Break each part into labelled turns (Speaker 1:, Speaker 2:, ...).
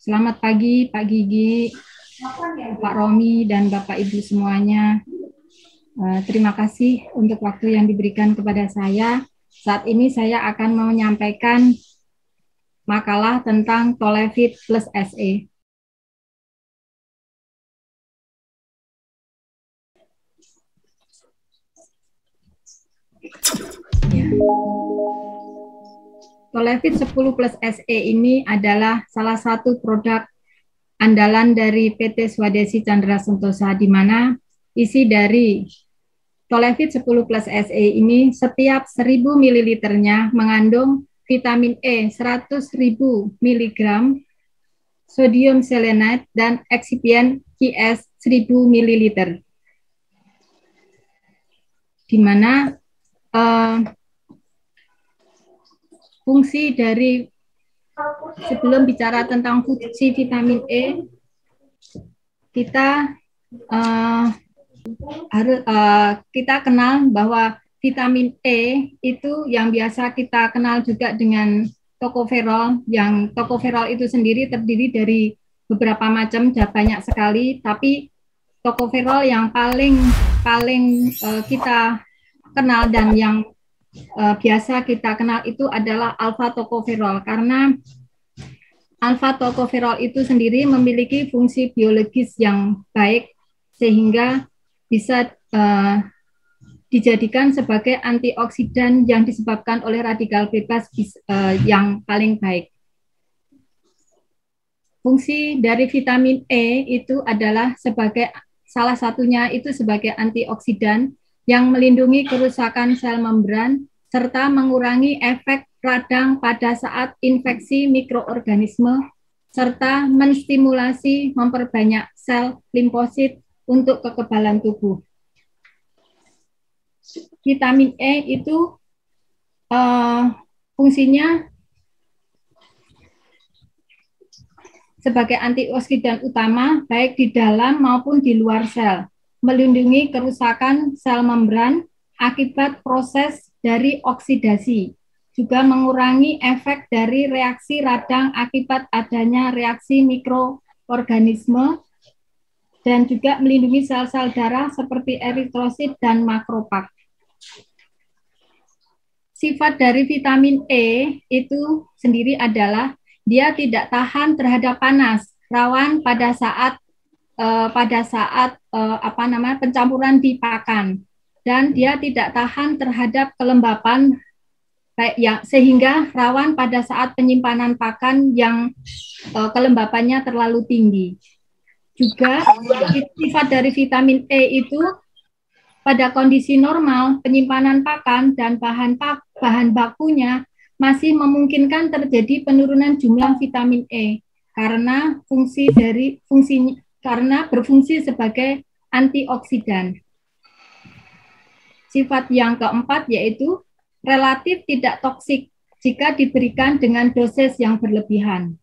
Speaker 1: Selamat pagi, Pak Gigi, Pak Romi, dan Bapak Ibu semuanya. Terima kasih untuk waktu yang diberikan kepada saya. Saat ini saya akan menyampaikan makalah tentang Tolefit plus SE. Ya. Tolefit 10 plus SE ini adalah salah satu produk andalan dari PT Swadesi Chandra Sentosa, di mana isi dari Tolefit 10 plus SE ini setiap 1000 ml-nya mengandung vitamin E 100.000 mg, sodium selenite, dan eksipien QS 1000 ml. Di mana fungsi dari, sebelum bicara tentang fungsi vitamin E, kita kita kenal bahwa vitamin E itu yang biasa kita kenal juga dengan tokoferol, yang tokoferol itu sendiri terdiri dari beberapa macam, banyak sekali, tapi tokoferol yang paling kita kenal dan yang biasa kita kenal itu adalah alfa tokoferol, karena alfa tokoferol itu sendiri memiliki fungsi biologis yang baik sehingga bisa dijadikan sebagai antioksidan yang disebabkan oleh radikal bebas yang paling baik. Fungsi dari vitamin E itu adalah sebagai salah satunya itu sebagai antioksidan yang melindungi kerusakan sel membran serta mengurangi efek radang pada saat infeksi mikroorganisme serta menstimulasi memperbanyak sel limfosit untuk kekebalan tubuh. Vitamin E itu fungsinya sebagai antioksidan utama baik di dalam maupun di luar sel, melindungi kerusakan sel membran akibat proses dari oksidasi, juga mengurangi efek dari reaksi radang akibat adanya reaksi mikroorganisme, dan juga melindungi sel-sel darah seperti eritrosit dan makrofag. Sifat dari vitamin E itu sendiri adalah dia tidak tahan terhadap panas, rawan pada saat pencampuran di pakan, dan dia tidak tahan terhadap kelembapan sehingga rawan pada saat penyimpanan pakan yang kelembapannya terlalu tinggi. Juga sifat dari vitamin E itu pada kondisi normal penyimpanan pakan dan bahan bakunya masih memungkinkan terjadi penurunan jumlah vitamin E karena berfungsi sebagai antioksidan. Sifat yang keempat yaitu relatif tidak toksik jika diberikan dengan dosis yang berlebihan.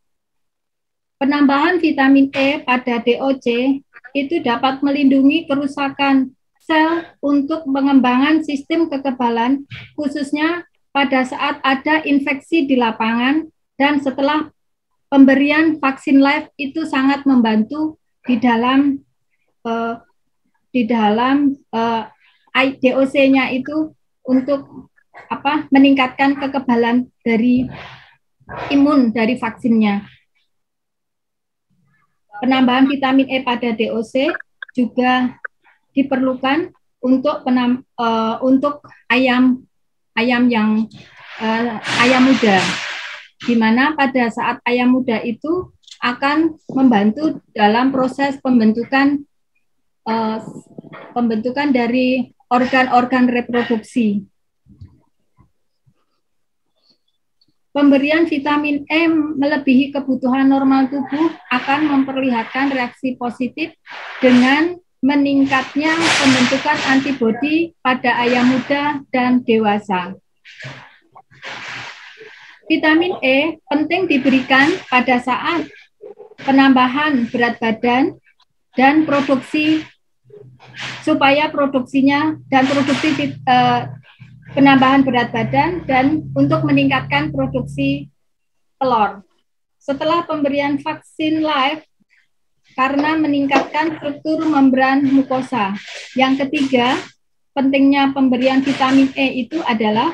Speaker 1: Penambahan vitamin E pada DOC itu dapat melindungi kerusakan sel untuk pengembangan sistem kekebalan, khususnya pada saat ada infeksi di lapangan, dan setelah pemberian vaksin live itu sangat membantu di dalam DOC-nya itu untuk meningkatkan kekebalan dari imun dari vaksinnya. Penambahan vitamin E pada DOC juga diperlukan untuk ayam muda, di mana pada saat ayam muda itu akan membantu dalam proses pembentukan dari organ-organ reproduksi. Pemberian vitamin E melebihi kebutuhan normal tubuh akan memperlihatkan reaksi positif dengan meningkatnya pembentukan antibodi pada ayam muda dan dewasa. Vitamin E penting diberikan pada saat penambahan berat badan dan produksi, supaya produksinya dan produksi penambahan berat badan dan untuk meningkatkan produksi telur. setelah pemberian vaksin live karena meningkatkan struktur membran mukosa. Yang ketiga, pentingnya pemberian vitamin E itu adalah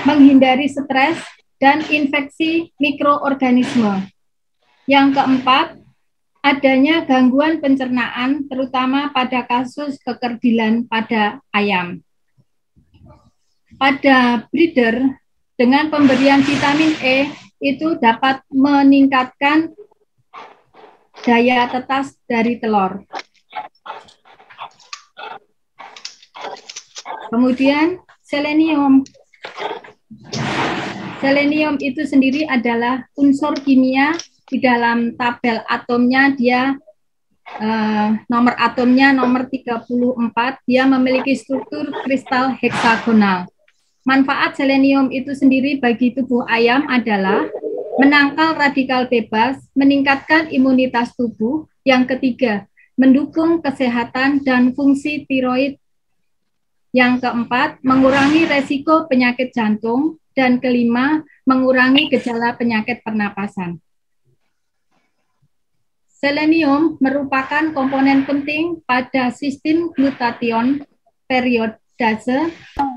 Speaker 1: menghindari stres dan infeksi mikroorganisme. Yang keempat, adanya gangguan pencernaan terutama pada kasus kekerdilan pada ayam. Pada breeder, dengan pemberian vitamin E itu dapat meningkatkan daya tetas dari telur. Kemudian selenium. Selenium itu sendiri adalah unsur kimia. Di dalam tabel atomnya dia nomor atomnya nomor 34, dia memiliki struktur kristal heksagonal. Manfaat selenium itu sendiri bagi tubuh ayam adalah menangkal radikal bebas, meningkatkan imunitas tubuh. Yang ketiga, mendukung kesehatan dan fungsi tiroid. Yang keempat, mengurangi resiko penyakit jantung. Dan kelima, mengurangi gejala penyakit pernapasan. Selenium merupakan komponen penting pada sistem glutathione periodase,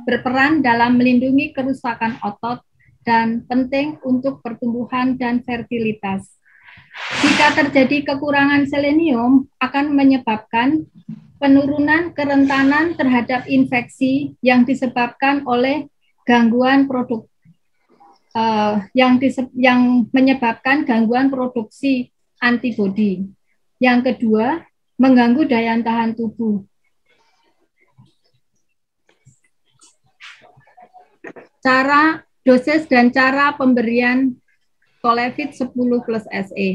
Speaker 1: berperan dalam melindungi kerusakan otot dan penting untuk pertumbuhan dan fertilitas. Jika terjadi kekurangan selenium, akan menyebabkan penurunan kerentanan terhadap infeksi yang disebabkan oleh gangguan produk yang menyebabkan gangguan produksi antibodi. Yang kedua, mengganggu daya tahan tubuh. Cara dosis dan cara pemberian Tolefit 10 plus SE.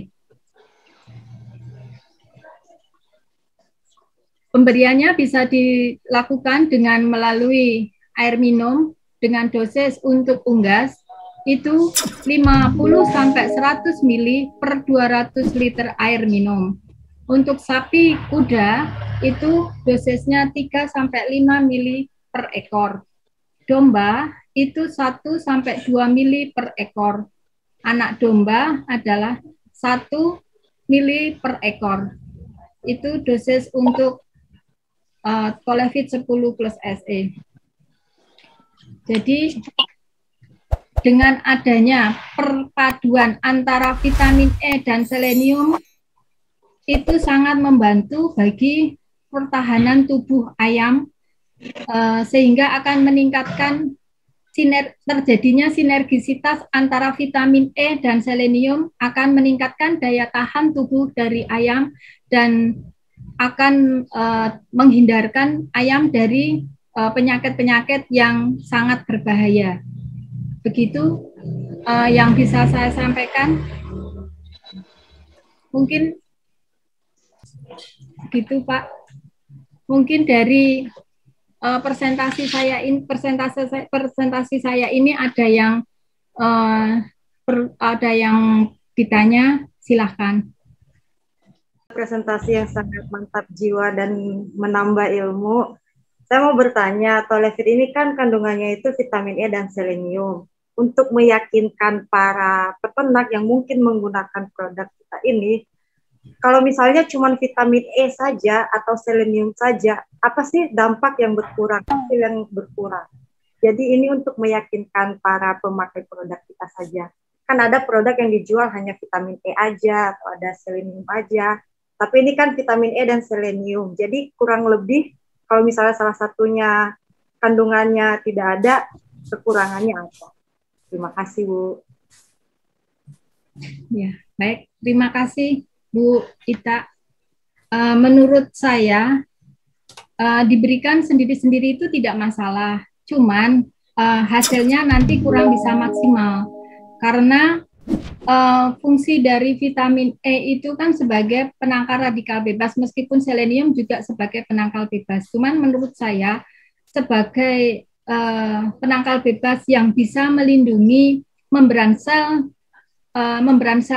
Speaker 1: Pemberiannya bisa dilakukan dengan melalui air minum dengan dosis untuk unggas itu 50 sampai 100 mili per 200 liter air minum. Untuk sapi kuda itu dosisnya 3 sampai 5 mili per ekor. Domba itu 1 sampai 2 mili per ekor. Anak domba adalah 1 mili per ekor. Itu dosis untuk Tolefit 10 plus SE. Jadi dengan adanya perpaduan antara vitamin E dan selenium itu sangat membantu bagi pertahanan tubuh ayam sehingga akan meningkatkan terjadinya sinergisitas antara vitamin E dan selenium akan meningkatkan daya tahan tubuh dari ayam dan akan menghindarkan ayam dari penyakit-penyakit yang sangat berbahaya. Begitu yang bisa saya sampaikan. Mungkin begitu, Pak. Mungkin dari presentasi saya ini ada yang ditanya, silahkan.
Speaker 2: Presentasi yang sangat mantap jiwa dan menambah ilmu. Saya mau bertanya, Tolefit ini kan kandungannya itu vitamin E dan selenium. Untuk meyakinkan para peternak yang mungkin menggunakan produk kita ini, kalau misalnya cuma vitamin E saja atau selenium saja, apa sih dampak yang berkurang, hasil yang berkurang? Jadi ini untuk meyakinkan para pemakai produk kita saja. Kan ada produk yang dijual hanya vitamin E aja atau ada selenium aja. Tapi ini kan vitamin E dan selenium. Jadi kurang lebih kalau misalnya salah satunya kandungannya tidak ada, kekurangannya apa? Terima kasih, Bu.
Speaker 1: Ya, baik. Terima kasih, Bu Ita. Menurut saya, diberikan sendiri-sendiri itu tidak masalah. Cuman hasilnya nanti kurang bisa maksimal. Karena fungsi dari vitamin E itu kan sebagai penangkal radikal bebas, meskipun selenium juga sebagai penangkal bebas. Cuman menurut saya, sebagai penangkal bebas yang bisa melindungi membran sel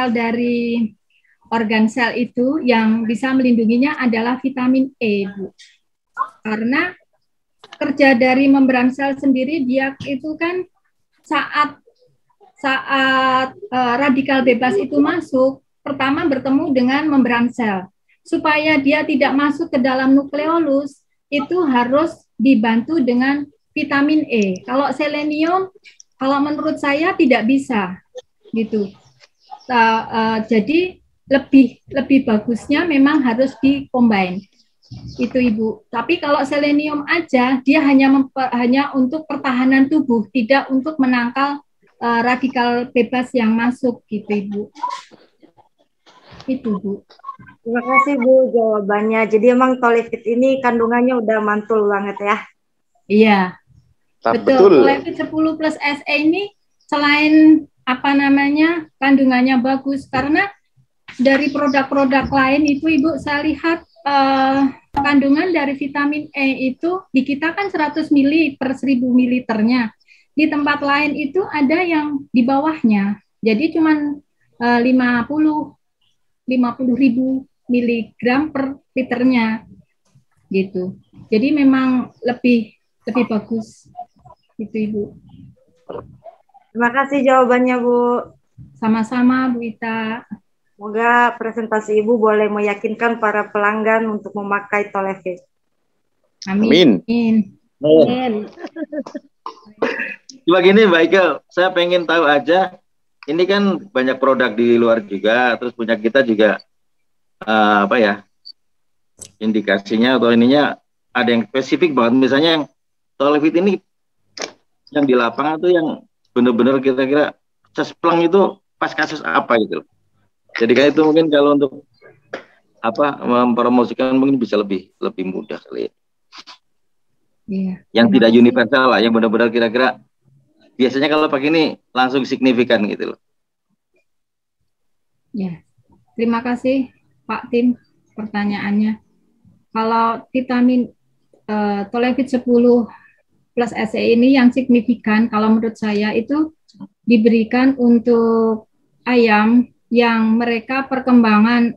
Speaker 1: dari organ sel itu, yang bisa melindunginya adalah vitamin E, Bu. Karena kerja dari membran sel sendiri, dia itu kan saat saat radikal bebas itu masuk, pertama bertemu dengan membran sel. Supaya dia tidak masuk ke dalam nukleolus, itu harus dibantu dengan vitamin E. Kalau selenium, kalau menurut saya tidak bisa, gitu. Jadi lebih bagusnya memang harus dikombin. Itu Ibu. Tapi kalau selenium aja, dia hanya untuk pertahanan tubuh, tidak untuk menangkal radikal bebas yang masuk, gitu Ibu. Itu Bu.
Speaker 2: Terima kasih Bu jawabannya. Jadi emang Tolefit ini kandungannya udah mantul banget ya.
Speaker 1: Iya.
Speaker 3: Betul.
Speaker 1: Tolefit 10 plus SE ini selain apa namanya kandungannya bagus, karena dari produk-produk lain itu Ibu saya lihat kandungan dari vitamin E itu di kita kan 100 mili per 1000 mililiternya. Di tempat lain itu ada yang di bawahnya. Jadi cuman 50.000 miligram per liternya gitu. Jadi memang lebih bagus gitu Ibu.
Speaker 2: Terima kasih jawabannya Bu.
Speaker 1: Sama-sama Bu Ita.
Speaker 2: Semoga presentasi Ibu boleh meyakinkan para pelanggan untuk memakai Tolefit.
Speaker 3: Amin.
Speaker 1: Amin.
Speaker 4: Cuma gini Mbak Ika, saya pengen tahu aja, ini kan banyak produk di luar juga, terus punya kita juga indikasinya atau ininya ada yang spesifik banget, misalnya yang Tolefit ini yang di lapangan tuh yang benar-benar kira-kira cespleng itu pas kasus apa gitu loh. Jadi kan itu mungkin kalau untuk mempromosikan mungkin bisa lebih mudah kali ya.
Speaker 1: Iya.
Speaker 4: Yang tidak universal lah, yang benar-benar kira-kira biasanya kalau pakai ini langsung signifikan gitu loh.
Speaker 1: Ya. Terima kasih Pak Tim pertanyaannya. Kalau vitamin Tolefit 10 plus SE ini yang signifikan kalau menurut saya itu diberikan untuk ayam yang mereka perkembangan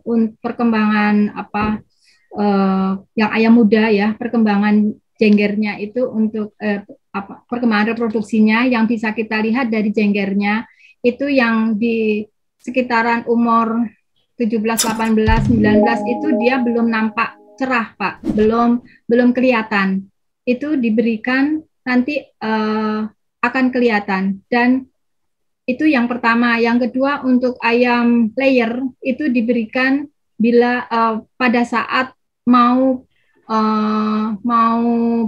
Speaker 1: yang ayam muda ya, perkembangan jenggernya itu untuk perkembangan reproduksinya yang bisa kita lihat dari jenggernya itu yang di sekitaran umur 17, 18, 19 itu dia belum nampak cerah Pak, belum kelihatan. Itu diberikan nanti akan kelihatan. Dan itu yang pertama. Yang kedua untuk ayam layer itu diberikan bila pada saat mau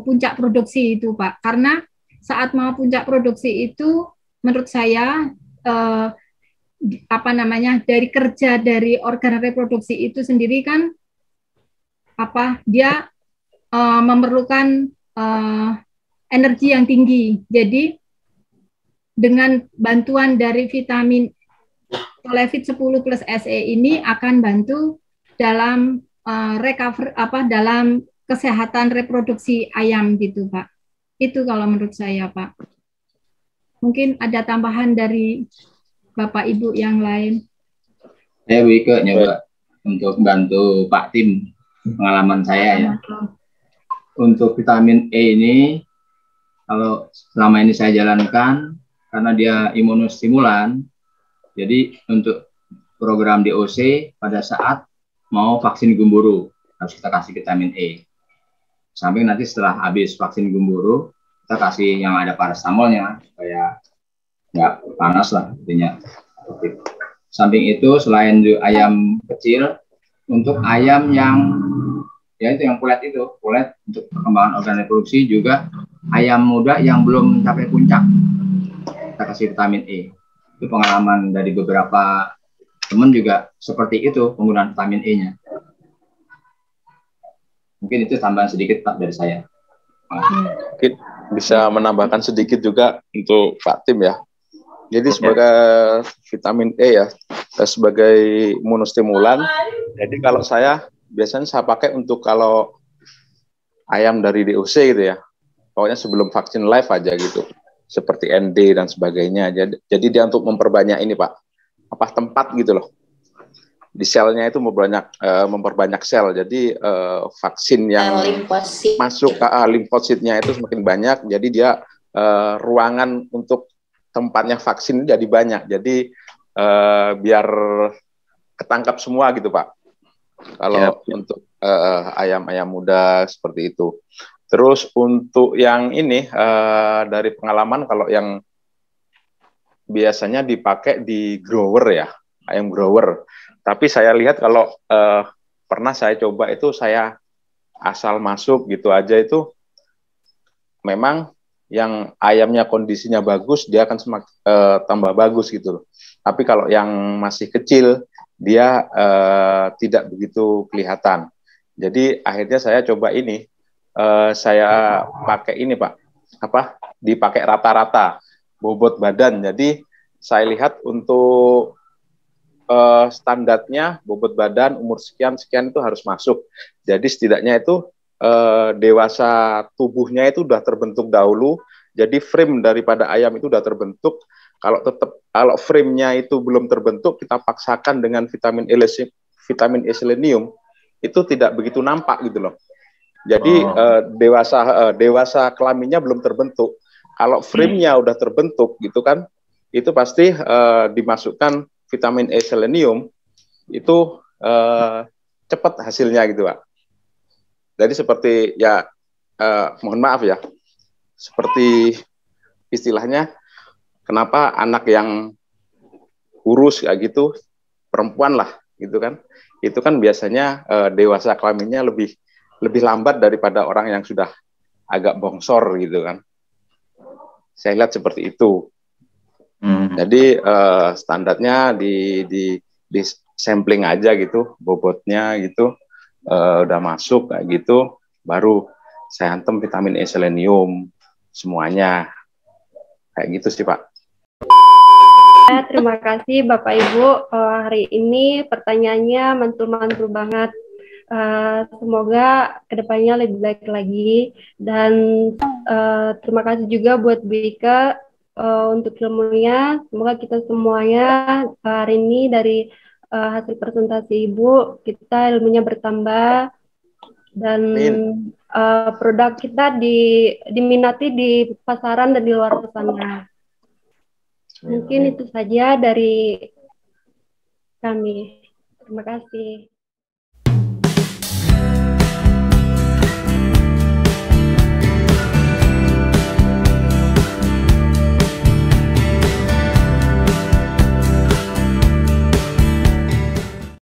Speaker 1: puncak produksi itu Pak. Karena saat mau puncak produksi itu menurut saya dari kerja dari organ reproduksi itu sendiri kan dia memerlukan energi yang tinggi. Jadi dengan bantuan dari vitamin Tolefit 10 plus SE ini akan bantu dalam dalam kesehatan reproduksi ayam gitu Pak. Itu kalau menurut saya Pak. Mungkin ada tambahan dari Bapak Ibu yang lain.
Speaker 5: Saya Bu Ike nyoba untuk bantu Pak Tim pengalaman saya ya. Untuk vitamin E ini kalau selama ini saya jalankan karena dia imunostimulan, jadi untuk program DOC pada saat mau vaksin gumboro harus kita kasih vitamin E. Samping nanti setelah habis vaksin gumboro kita kasih yang ada paracetamolnya supaya nggak panas lah intinya. Samping itu selain ayam kecil, untuk ayam yang ya itu yang pulet untuk perkembangan organ reproduksi juga ayam muda yang belum mencapai puncak kita kasih vitamin E. Itu pengalaman dari beberapa teman juga seperti itu penggunaan vitamin E-nya. Mungkin itu tambahan sedikit Pak dari saya.
Speaker 3: Mungkin bisa menambahkan sedikit juga untuk Pak Tim ya. Jadi sebagai vitamin E ya, sebagai imunostimulan. Jadi kalau saya biasanya saya pakai untuk kalau ayam dari DOC gitu ya. Pokoknya sebelum vaksin live aja gitu. Seperti ND dan sebagainya. Jadi dia untuk memperbanyak ini Pak, tempat gitu loh. Di selnya itu memperbanyak sel. Jadi vaksin yang masuk ke limfositnya itu semakin banyak. Jadi dia ruangan untuk tempatnya vaksin jadi banyak. Jadi biar ketangkap semua gitu Pak. Kalau untuk ayam-ayam muda seperti itu. Terus untuk yang ini dari pengalaman, kalau yang biasanya dipakai di grower ya, ayam grower. Tapi saya lihat kalau pernah saya coba itu, saya asal masuk gitu aja itu, memang yang ayamnya kondisinya bagus, dia akan tambah bagus gitu loh. Tapi kalau yang masih kecil, dia tidak begitu kelihatan. Jadi akhirnya saya coba ini, saya pakai ini Pak, dipakai rata-rata bobot badan. Jadi saya lihat untuk standarnya bobot badan umur sekian-sekian itu harus masuk. Jadi setidaknya itu dewasa tubuhnya itu sudah terbentuk dahulu. Jadi frame daripada ayam itu sudah terbentuk. Kalau frame-nya itu belum terbentuk, kita paksakan dengan vitamin E selenium, itu tidak begitu nampak gitu loh. Jadi dewasa kelaminnya belum terbentuk. Kalau frame-nya udah terbentuk gitu kan, itu pasti dimasukkan vitamin E selenium, itu cepat hasilnya gitu Pak. Jadi seperti ya, mohon maaf ya, seperti istilahnya, kenapa anak yang kurus kayak gitu, perempuan lah gitu kan, itu kan biasanya dewasa kelaminnya lebih lambat daripada orang yang sudah agak bongsor gitu kan. Saya lihat seperti itu. Jadi standarnya di sampling aja gitu, bobotnya gitu, udah masuk kayak gitu, baru saya hantam vitamin E selenium semuanya, kayak gitu sih Pak.
Speaker 6: Terima kasih Bapak Ibu, hari ini pertanyaannya mantul-mantul banget. Semoga kedepannya lebih baik lagi, dan terima kasih juga buat Bu Ika untuk ilmunya. Semoga kita semuanya hari ini dari hasil presentasi Ibu, kita ilmunya bertambah, dan produk kita diminati di pasaran dan di luar sana. Mungkin itu saja dari kami. Terima kasih.